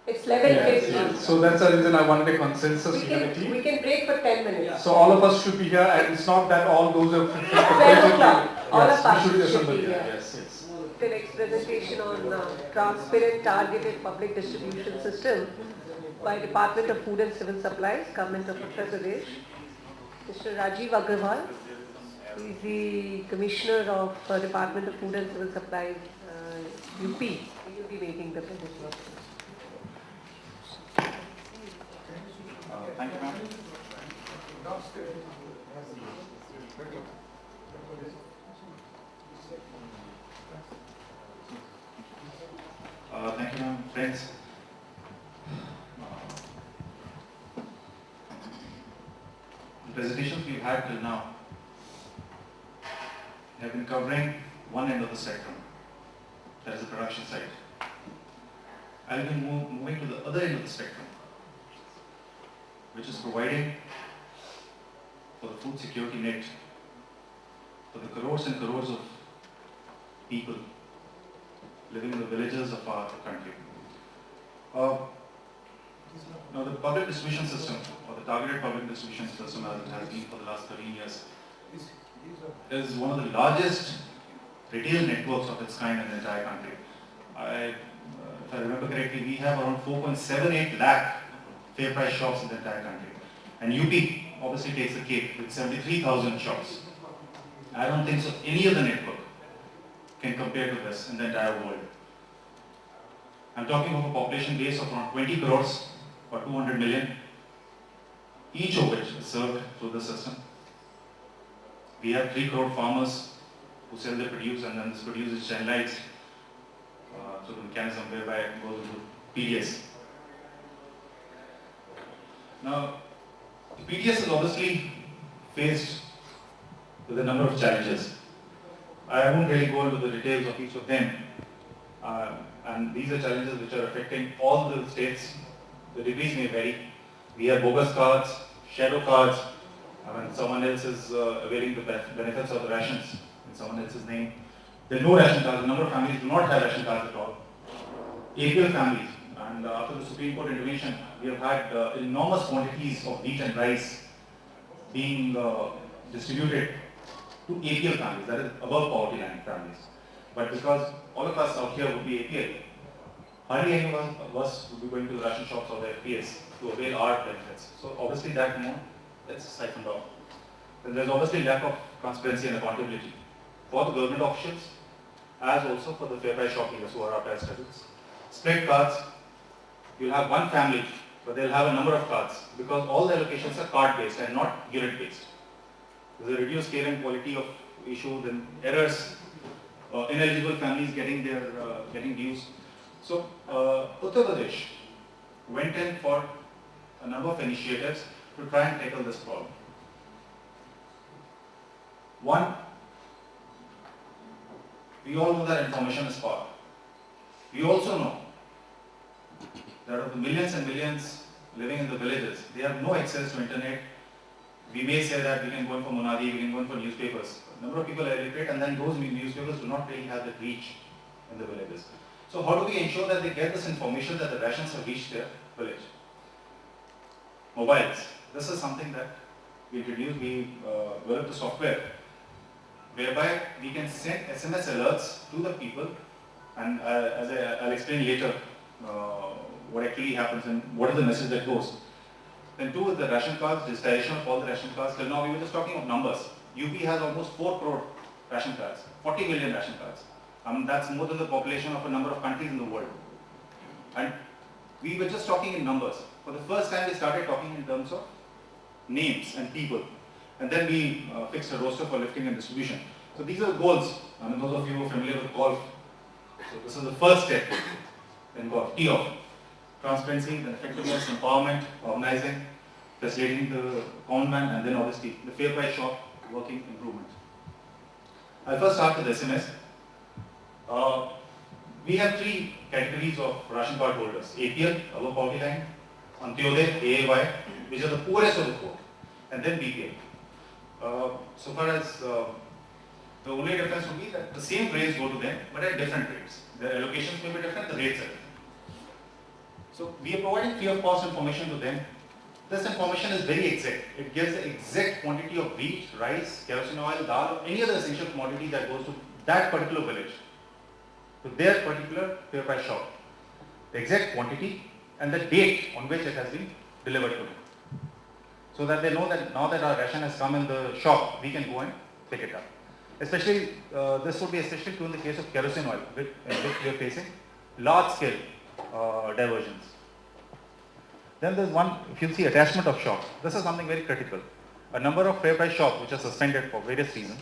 It's 11:50. Yes. So that's the reason I wanted a consensus unity. We can break for 10 minutes. Yeah. So all of us should be here, and it's not that all those are 12 o'clock. All of us should be be here. here. Yes. The next presentation on transparent targeted public distribution system by Department of Food and Civil Supplies, Government of Uttar Pradesh. Mr. Rajiv Agrawal, who is the Commissioner of Department of Food and Civil Supplies, UP. He will be making the presentation. Thank you, ma'am. Thank you, ma'am. Friends. The presentations we've had till now have been covering one end of the spectrum, that is the production side. I'll be moving to the other end of the spectrum, which is providing for the food security net for the crores and crores of people living in the villages of our country. Now the public distribution system, or the targeted public distribution system as it has been for the last 13 years, is one of the largest retail networks of its kind in the entire country. If I remember correctly, we have around 4.78 lakh fair price shops in the entire country. And UP obviously takes the cake with 73,000 shops. I don't think so any other network can compare to this in the entire world. I'm talking of a population base of around 20 crores or 200 million, each of which is served through the system. We have 3 crore farmers who sell their produce, and then this produce is channelized through the mechanism whereby it goes into PDS. Now, the PDS is obviously faced with a number of challenges. I won't really go into the details of each of them. And these are challenges which are affecting all the states. The degrees may vary. We have bogus cards, shadow cards, when someone else is availing the benefits of the rations in someone else's name. There are no ration cards. A number of families do not have ration cards at all. APL families, and after the Supreme Court intervention, we have had enormous quantities of wheat and rice being distributed to APL families, that is above poverty line families. But because all of us out here would be APL, hardly any of us would be going to the ration shops or the FPS to avail our benefits. So obviously that amount is siphoned off. Then there's obviously lack of transparency and accountability for the government officials, as also for the fair price shopkeepers who are our price studies. Split cards, you'll have one family, but they'll have a number of cards because all the allocations are card based and not unit based. There's a reduced scale and quality of issue, then errors, ineligible families getting their getting dues. So Uttar Pradesh went in for a number of initiatives to try and tackle this problem. One, we all know that information is power. We also know that of the millions and millions living in the villages, they have no access to internet. We may say that we can go in for Munadi, we can go in for newspapers. A number of people are illiterate, and then those newspapers do not really have the reach in the villages. So how do we ensure that they get this information that the rations have reached their village? Mobiles. This is something that we introduced. We developed a software whereby we can send SMS alerts to the people, and as I'll explain later what actually happens and what is the message that goes. Then two, with the ration cards, digitization of all the ration cards. Till now we were just talking of numbers. UP has almost 4 crore ration cards, 40 million ration cards. That's more than the population of a number of countries in the world. And we were just talking in numbers. For the first time we started talking in terms of names and people. And then we fixed a roster for lifting and distribution. So these are the goals. Those of you who are familiar with golf. So this is the first step in golf, tee off. Transparency, then effectiveness, empowerment, organizing, facilitating the common man, and then obviously the fair price shop working improvement. I'll first start with SMS. We have 3 categories of ration card holders: APL, above poverty line, Antyodaya, AAY, which are the poorest of the poor, and then BPL. So far as the only difference would be that the same rates go to them, but at different rates. The allocations may be different, the rates are different. So we are providing free of cost information to them. This information is very exact. It gives the exact quantity of wheat, rice, kerosene oil, dal, or any other essential commodity that goes to that particular village, to their particular fair price shop. The exact quantity and the date on which it has been delivered to them. So that they know that now that our ration has come in the shop, we can go and pick it up. Especially, this would be especially true in the case of kerosene oil, in which we are facing large scale diversions. Then there's one, if you see attachment of shop, this is something very critical. A number of fair price shops which are suspended for various reasons,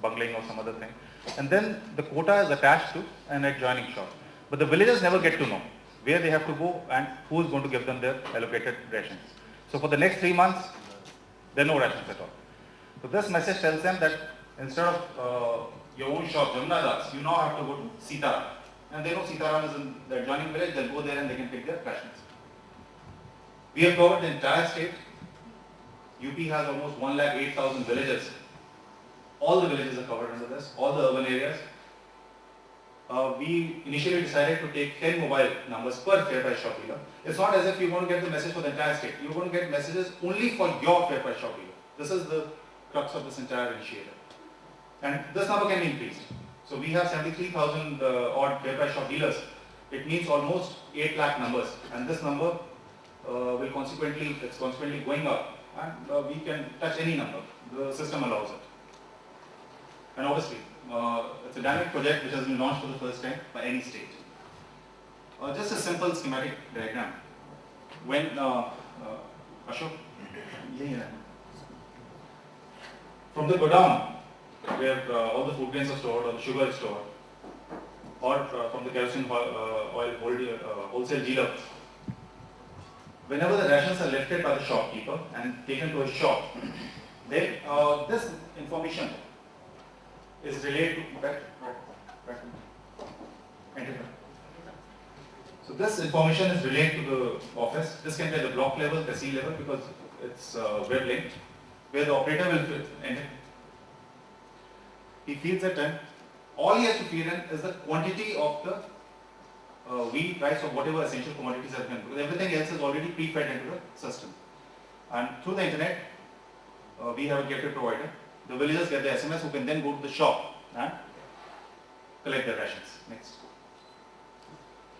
bungling or some other thing, and then the quota is attached to an adjoining shop. But the villagers never get to know where they have to go and who is going to give them their allocated rations. So for the next 3 months, there are no rations at all. So this message tells them that instead of your own shop, Jamnadas, you now have to go to Sitaram. And they know Sitaram is in the adjoining village, they'll go there and they can pick their rations. We have covered the entire state. UP has almost 1,08,000 villages. All the villages are covered under this, all the urban areas. We initially decided to take 10 mobile numbers per fair price shop dealer. It's not as if you're going to get the message for the entire state. You're going to get messages only for your fair price shop dealer. This is the crux of this entire initiative. And this number can be increased. So we have 73,000 odd fair price shop dealers. It means almost 8 lakh numbers. And this number will consequently going up. And we can touch any number. The system allows it. And obviously, it's a dynamic project which has been launched for the first time by any state. Just a simple schematic diagram. When Ashok, from the godown where all the food grains are stored or the sugar is stored, or from the kerosene oil wholesale dealer, whenever the rations are lifted by the shopkeeper and taken to a shop, then this information is relayed to So this information is relayed to the office. This can be at the block level, the C level, because it's web linked, where the operator will enter. He feeds it in. All he has to feed in is the quantity of the wheat, rice, or whatever essential commodities are given, because everything else is already pre-fed into the system. And through the internet, we have a gateway provider. The villagers get the SMS who can then go to the shop and collect their rations. Next.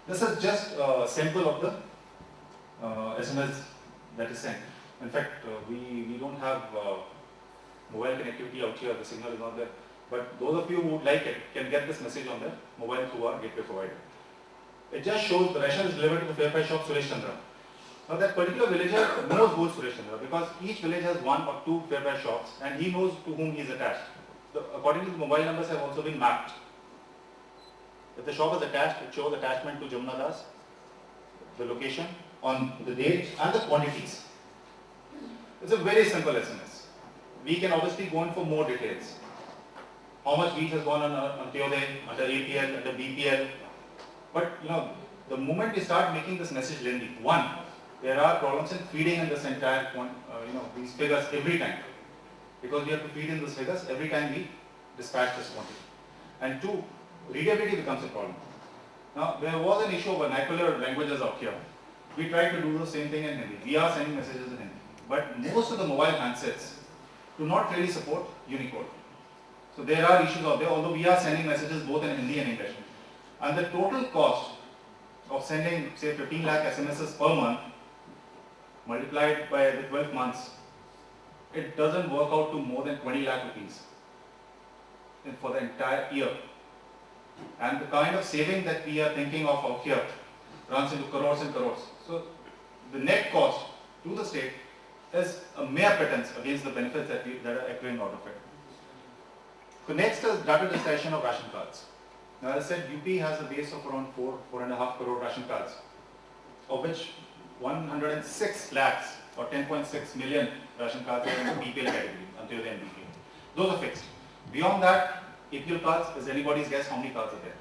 This is just a sample of the SMS that is sent. In fact, we don't have mobile connectivity out here, the signal is not there. But those of you who would like it can get this message on their mobile through our gateway provider. It just shows the ration is delivered to the fair price shop Suresh Chandra. Now that particular villager knows who is Suresh Chandra because each village has 1 or 2 fair price shops and he knows to whom he is attached. Accordingly, the mobile numbers have also been mapped. If the shop is attached, it shows attachment to Jamna Das, the location, on the date and the quantities. It's a very simple SMS. We can obviously go in for more details. How much wheat has gone on Antyodaya, under APL, under BPL. But the moment we start making this message lengthy, one, there are problems in feeding in this entire these figures every time. Because we have to feed in these figures every time we dispatch this quantity. And two, readability becomes a problem. Now, there was an issue of vernacular languages out here. We tried to do the same thing in Hindi. We are sending messages in Hindi. But most of the mobile handsets do not really support Unicode. So there are issues out there, although we are sending messages both in Hindi and English. And the total cost of sending, say, 15 lakh SMSs per month, multiplied by the 12 months, it doesn't work out to more than 20 lakh rupees for the entire year. And the kind of saving that we are thinking of out here runs into crores and crores. So the net cost to the state is a mere pittance against the benefits that are accruing out of it. So next is data digitization of ration cards. Now as I said, UP has a base of around 4.5 crore ration cards, of which 106 lakhs or 10.6 million ration cards are in the BPL category, until the BPL. Those are fixed. Beyond that, APL cards is anybody's guess how many cards are there.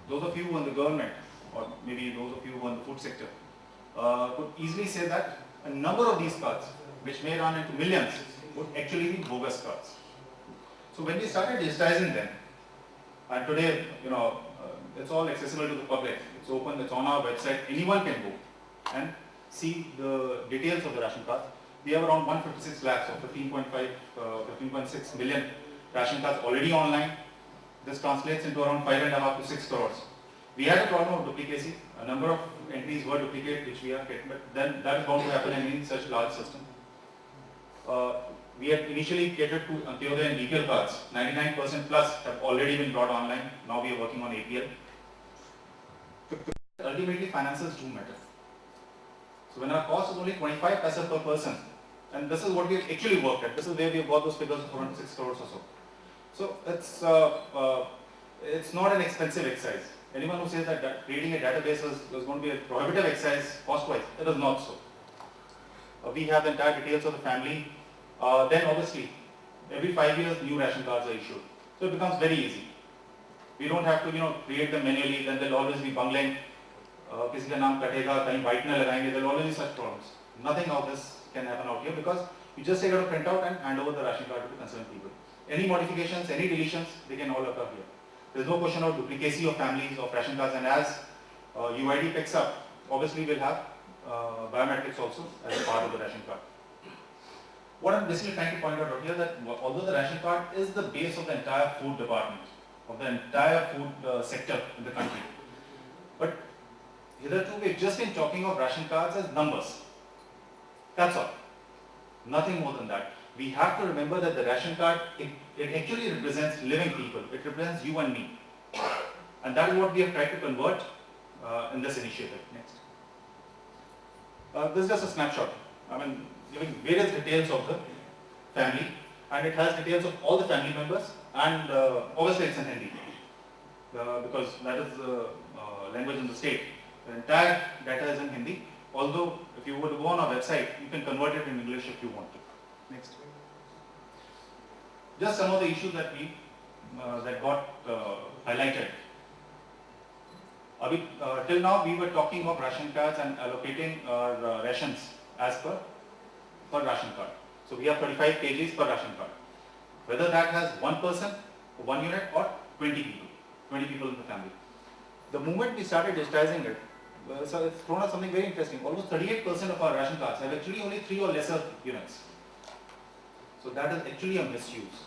Those of you who are in the government, or maybe those of you who are in the food sector, could easily say that a number of these cards, which may run into millions, would actually be bogus cards. So when we started digitizing them, and today, it's all accessible to the public. It's open, it's on our website, anyone can go and see the details of the ration cards. We have around 156 lakhs or 15.6 million ration cards already online. This translates into around 5.5 to 6 crores. We had a problem of duplicacy. A number of entries were duplicated, which we are getting, but then that is bound to happen in any such large system. We had initially catered to Antyodaya and BPL cards. 99% plus have already been brought online. Now we are working on APL. Ultimately, finances do matter. So when our cost is only 25 paisa per person, and this is what we have actually worked at. This is where we have got those figures of around 6 crores or so. So it's not an expensive exercise. Anyone who says that creating a database is going to be a prohibitive exercise cost-wise, it is not so. We have the entire details of the family. Then obviously, every 5 years new ration cards are issued. So it becomes very easy. We don't have to create them manually, then there'll always be bungling. किसी का नाम कटेगा, कहीं white न लगाएंगे, there'll always be such problems. Nothing of this can happen out here because you just take out a printout and hand over the ration card to the concerned people. Any modifications, any deletions, they can all occur here. There's no question of duplicacy of families of ration cards, and as UID picks up, obviously we'll have biometrics also as a part of the ration card. What I'm basically trying to point out here that although the ration card is the base of the entire food department, of the entire food sector in the country, but hitherto we've just been talking of ration cards as numbers. That's all. Nothing more than that. We have to remember that the ration card, it actually represents living people. It represents you and me. And that is what we have tried to convert in this initiative. Next. This is just a snapshot. I mean, giving various details of the family, and it has details of all the family members, and obviously it's in Hindi because that is the language in the state. The entire data is in Hindi. Although, if you were to go on our website, you can convert it in English if you want to. Next. Just some of the issues that we that got highlighted. Till now, we were talking of ration cards and allocating our rations as per ration card. So we have 35 kgs per ration card. Whether that has one person, one unit, or 20 people in the family. The moment we started digitizing it, so it's thrown out something very interesting. Almost 38% of our ration cards have actually only 3 or lesser units. So that is actually a misuse.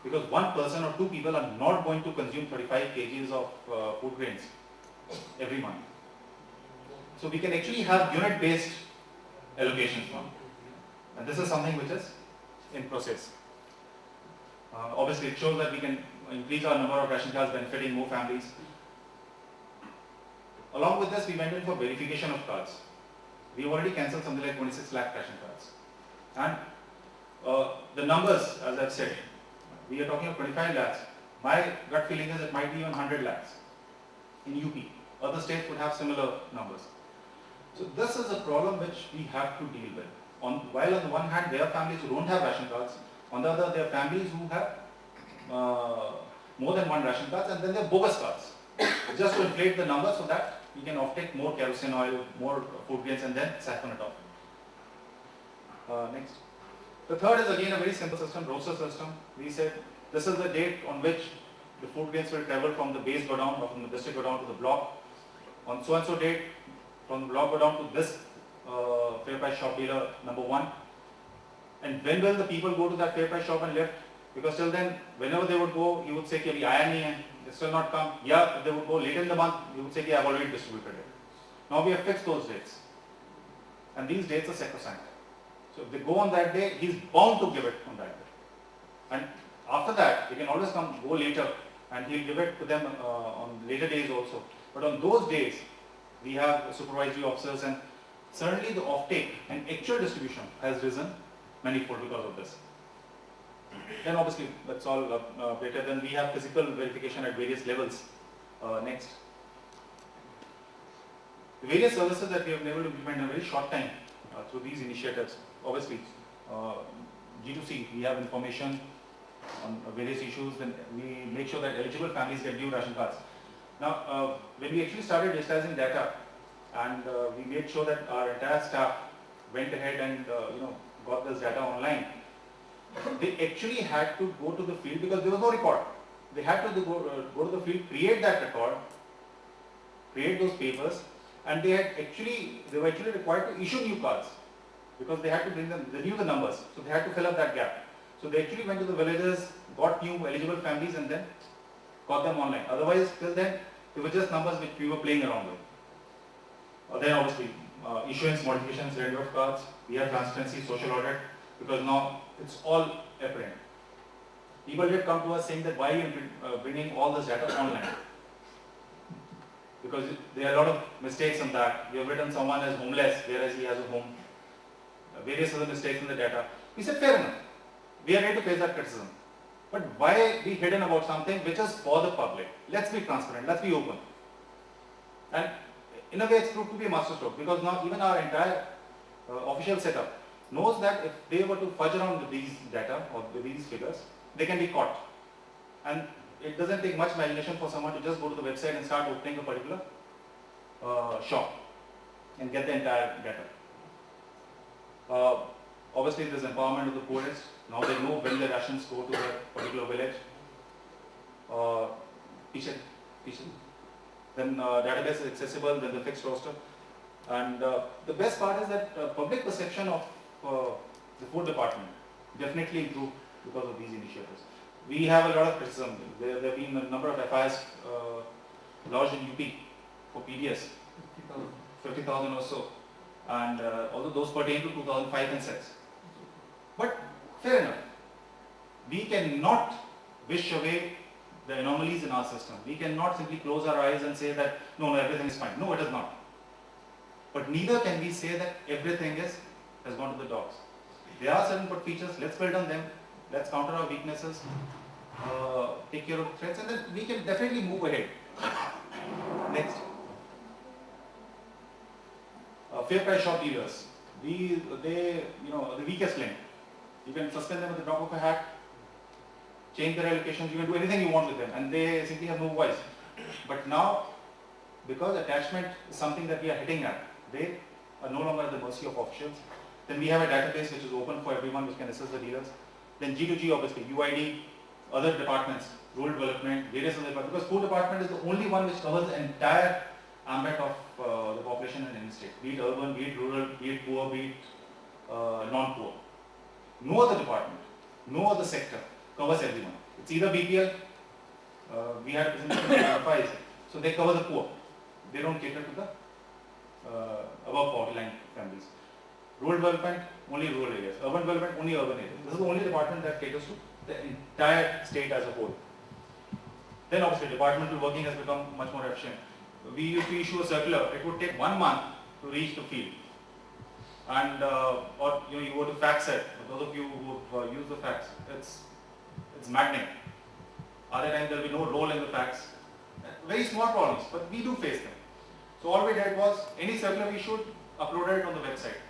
Because one person or two people are not going to consume 35 kgs of food grains every month. So we can actually have unit-based allocations now. And this is something which is in process. Obviously, it shows that we can increase our number of ration cards benefiting more families. Along with this, we went in for verification of cards. We already cancelled something like 26 lakh ration cards. And the numbers, as I've said, we are talking of 25 lakhs. My gut feeling is it might be even 100 lakhs in UP. Other states would have similar numbers. So this is a problem which we have to deal with. While on the one hand, there are families who don't have ration cards. On the other, there are families who have more than one ration cards, and then there are bogus cards. Just to inflate the number so that we can offtake more kerosene oil, more food grains, and then siphon it off. Next. The third is again a very simple system, roster system. We said this is the date on which the food grains will travel from the base godown or from the district godown to the block. On so and so date, from the block godown to this fair price shop dealer number 1. And when will the people go to that fair price shop and lift? Because till then, whenever they would go, he would say, "Ki abhi aaya nahi hai, they still not come." Yeah, if they would go later in the month, he would say, "Ki I've already distributed it." Now we have fixed those dates, and these dates are sacrosanct. So if they go on that day, he's bound to give it on that day. And after that, he can always go later, and he'll give it to them on later days also. But on those days, we have supervisory officers, and certainly the offtake and actual distribution has risen manifold because of this. Then obviously that's all better. Then we have physical verification at various levels. Next. The various services that we have been able to implement in a very short time through these initiatives. Obviously, G2C, we have information on various issues, and we make sure that eligible families get new ration cards. Now, when we actually started digitizing data, and we made sure that our entire staff went ahead and got this data online, they actually had to go to the field because there was no record. They had to go to the field, create that record, create those papers, and they were actually required to issue new cards because they had to they knew the numbers, so they had to fill up that gap. So they actually went to the villages, got new eligible families, and then got them online. Otherwise, till then, they were just numbers which we were playing around with. Then obviously, issuance, modifications, renewal of cards, we have transparency, social audit, because now it's all apparent. People did come to us saying that why are you bringing all this data online? Because there are a lot of mistakes in that. You have written someone as homeless, whereas he has a home. Various other mistakes in the data. We said fair enough. We are ready to face that criticism. But why be hidden about something which is for the public? Let's be transparent, let's be open. And in a way it's proved to be a masterstroke, because now even our entire official setup knows that if they were to fudge around with these data or with these figures, they can be caught. And it doesn't take much imagination for someone to just go to the website and start opening a particular shop and get the entire data. Obviously, there's empowerment of the poorest. Now they know when the rations go to that particular village. Then database is accessible, then the fixed roster. And the best part is that public perception of the food department definitely improved because of these initiatives. We have a lot of criticism. There have been a number of FIRs lodged in UP for PDS, 50,000 or so. And although those pertain to 2005 and 6. But fair enough, we cannot wish away the anomalies in our system. We cannot simply close our eyes and say that no, everything is fine. No, it is not. But neither can we say that everything has gone to the dogs. There are certain good features, let's build on them, let's counter our weaknesses, take care of the threats, and then we can definitely move ahead. Next. Fair price shop dealers. The weakest link. You can suspend them at the drop of a hat, change their allocations, you can do anything you want with them, and they simply have no voice. But now, because attachment is something that we are hitting at, they are no longer at the mercy of officials. Then we have a database which is open for everyone, which can assist the dealers. Then G2G, obviously, UID, other departments, rural development, various other departments, because food department is the only one which covers the entire ambit of the population in any state, be it urban, be it rural, be it poor, be it non-poor. No other department, no other sector covers everyone. It's either BPL, we had a presentation of FIs, so they cover the poor. They don't cater to the above poverty line families. Rural development, only rural areas. Urban development, only urban areas. This is the only department that caters to the entire state as a whole. Then obviously departmental working has become much more efficient. We used to issue a circular, it would take 1 month to reach the field. And or you go to fax it. For those of you who use the fax, it's maddening. Other times there will be no roll in the fax. Very small problems, but we do face them. So all we did was, any circular we issued, uploaded it on the website.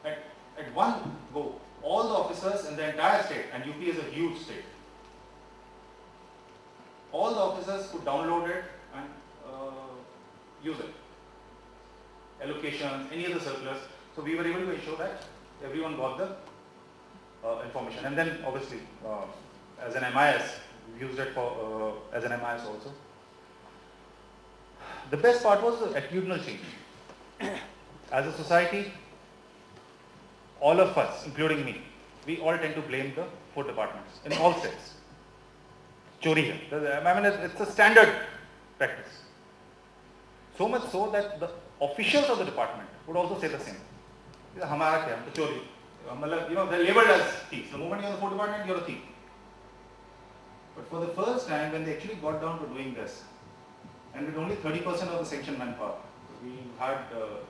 At one go, all the officers in the entire state, and UP is a huge state, all the officers could download it and use it. Allocations, any other circulars. So we were able to ensure that everyone got the information. And then obviously, as an MIS, we used it for as an MIS also. The best part was the attitudinal change. As a society, all of us, including me, we all tend to blame the food departments in all states. Chori here. I mean, it's a standard practice. So much so that the officials of the department would also say the same. Hamara kya, chori. You know, they're labeled as thieves. The moment you're in the food department, you're a thief. But for the first time, when they actually got down to doing this, and with only 30% of the sanctioned manpower, we had a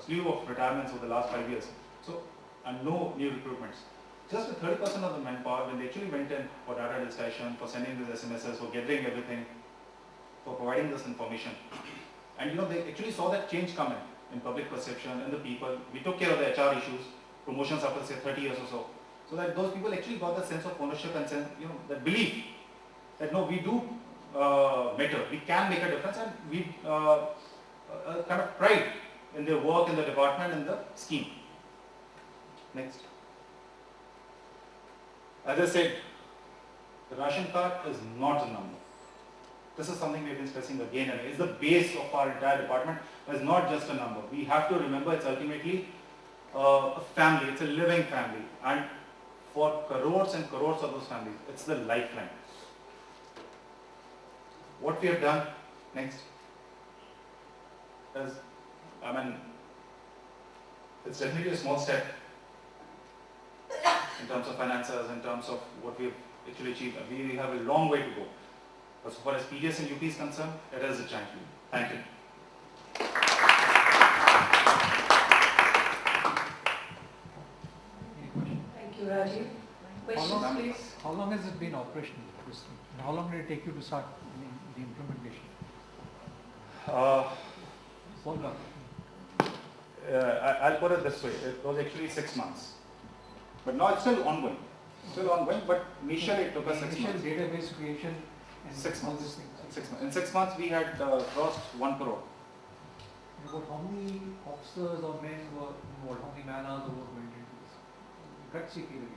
slew of retirements over the last 5 years. So, and no new recruitments. Just with 30% of the manpower, when they actually went in for data discussion, for sending these SMSs, for gathering everything, for providing this information, and you know, they actually saw that change coming in public perception, in the people. We took care of the HR issues, promotions after say 30 years or so, so that those people actually got that sense of ownership and sense, you know, that belief that no, we do matter, we can make a difference, and we kind of pride in their work in the department and the scheme. Next. As I said, the ration card is not a number. This is something we've been stressing again and again. It's the base of our entire department. It's not just a number. We have to remember it's ultimately a family. It's a living family. And for crores and crores of those families, it's the lifeline. What we have done next is, it's definitely a small step in terms of finances, in terms of what we have actually achieved. We have a long way to go. As far as PDS and UP is concerned, it is a giant leap. Thank you. Thank you, Rajiv. Questions, please? How long has it been operational, this thing? And how long did it take you to start the implementation? Ballpark. I'll put it this way. It was actually 6 months. But now it's still ongoing. But initially it took us 6 months. Initial database creation and 6 all months. these things. 6 months. In 6 months we had crossed 1 crore. And about how many officers or men were involved? How many man hours were went into this? Gutsy feeling.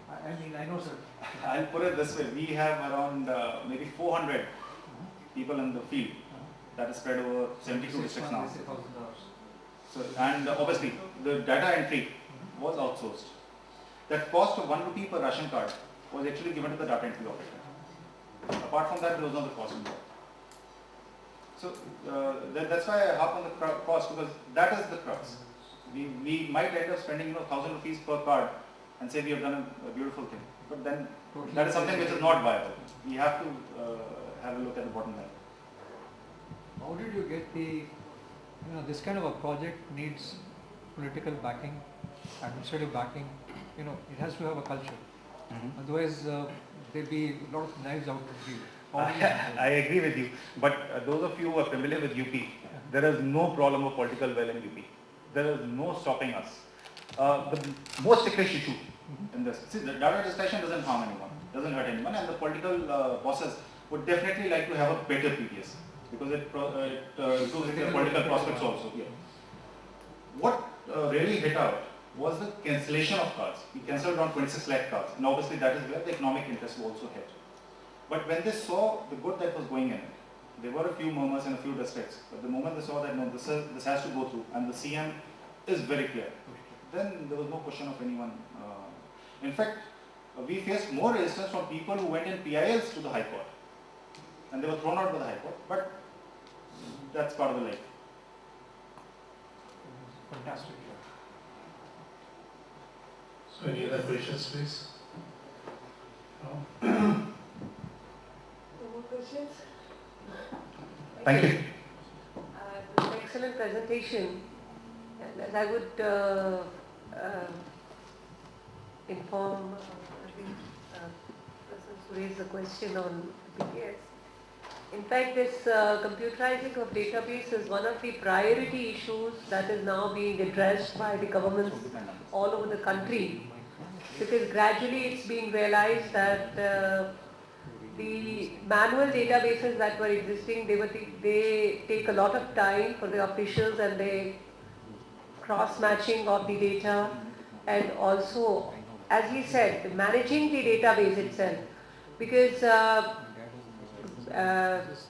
I know, sir. I'll put it this way. We have around maybe 400 people in the field. That is spread over 72 districts now. So, and obviously the data entry was outsourced. That cost of 1 rupee per ration card was actually given to the data entry operator. Apart from that, there was no other cost involved. So that's why I harp on the cost, because that is the crux. We might end up spending 1,000 rupees per card and say we have done a beautiful thing, but then that is something which is not viable. We have to have a look at the bottom line. How did you get the, this kind of a project needs political backing, administrative backing, it has to have a culture. Otherwise, there'll be a lot of knives out in the field. I agree with you, but those of you who are familiar with UP, there is no problem of political will in UP. There is no stopping us. The most ticklish issue in this, see, the data registration doesn't harm anyone, doesn't hurt anyone, and the political bosses would definitely like to have a better PDS because it improves their political prospects also. Yeah. What really hit out was the cancellation of cards. We cancelled around 26 lakh cards, and obviously that is where the economic interest also hit. But when they saw the good that was going in, there were a few murmurs in a few districts. But the moment they saw that no, this has to go through, and the CM is very clear, then there was no question of anyone. In fact, we faced more resistance from people who went in PILs to the High Court, and they were thrown out by the High Court. But that's part of the life. Fantastic. So any other questions, please? No more questions? Thank you. It was an excellent presentation. And as I would inform persons who raised the question on PDS. In fact, this computerizing of database is one of the priority issues that is now being addressed by the governments all over the country, because gradually it's being realized that the manual databases that were existing, they take a lot of time for the officials, and they cross-matching of the data, and also, as he said, managing the database itself, because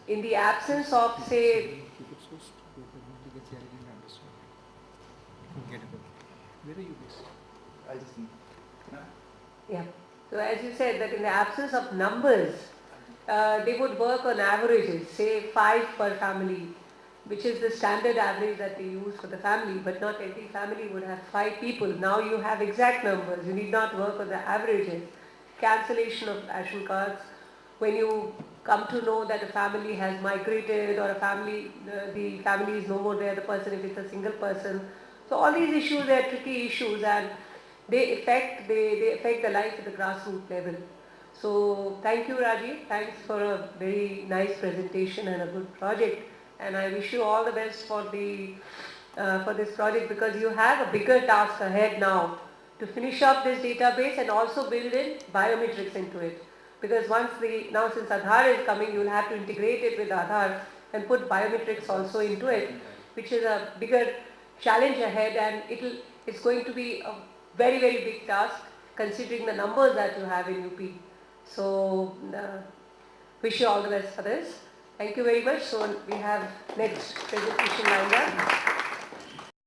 in the absence of, say, yeah. So as you said, that in the absence of numbers, they would work on averages, say 5 per family, which is the standard average that they use for the family, but not every family would have 5 people. Now you have exact numbers, you need not work on the averages. Cancellation of ration cards, when you come to know that a family has migrated, or a family, the family is no more there, the person, if it's a single person. So all these issues are tricky issues, and they affect the life at the grassroots level. So thank you, Rajiv. Thanks for a very nice presentation and a good project. And I wish you all the best for this project, because you have a bigger task ahead now to finish up this database and also build in biometrics into it. Because now since Aadhaar is coming, you will have to integrate it with Aadhaar and put biometrics also into it, which is a bigger challenge ahead, and it's going to be a very, very big task considering the numbers that you have in UP. So wish you all the best for this. Thank you very much. So we have next presentation lined up.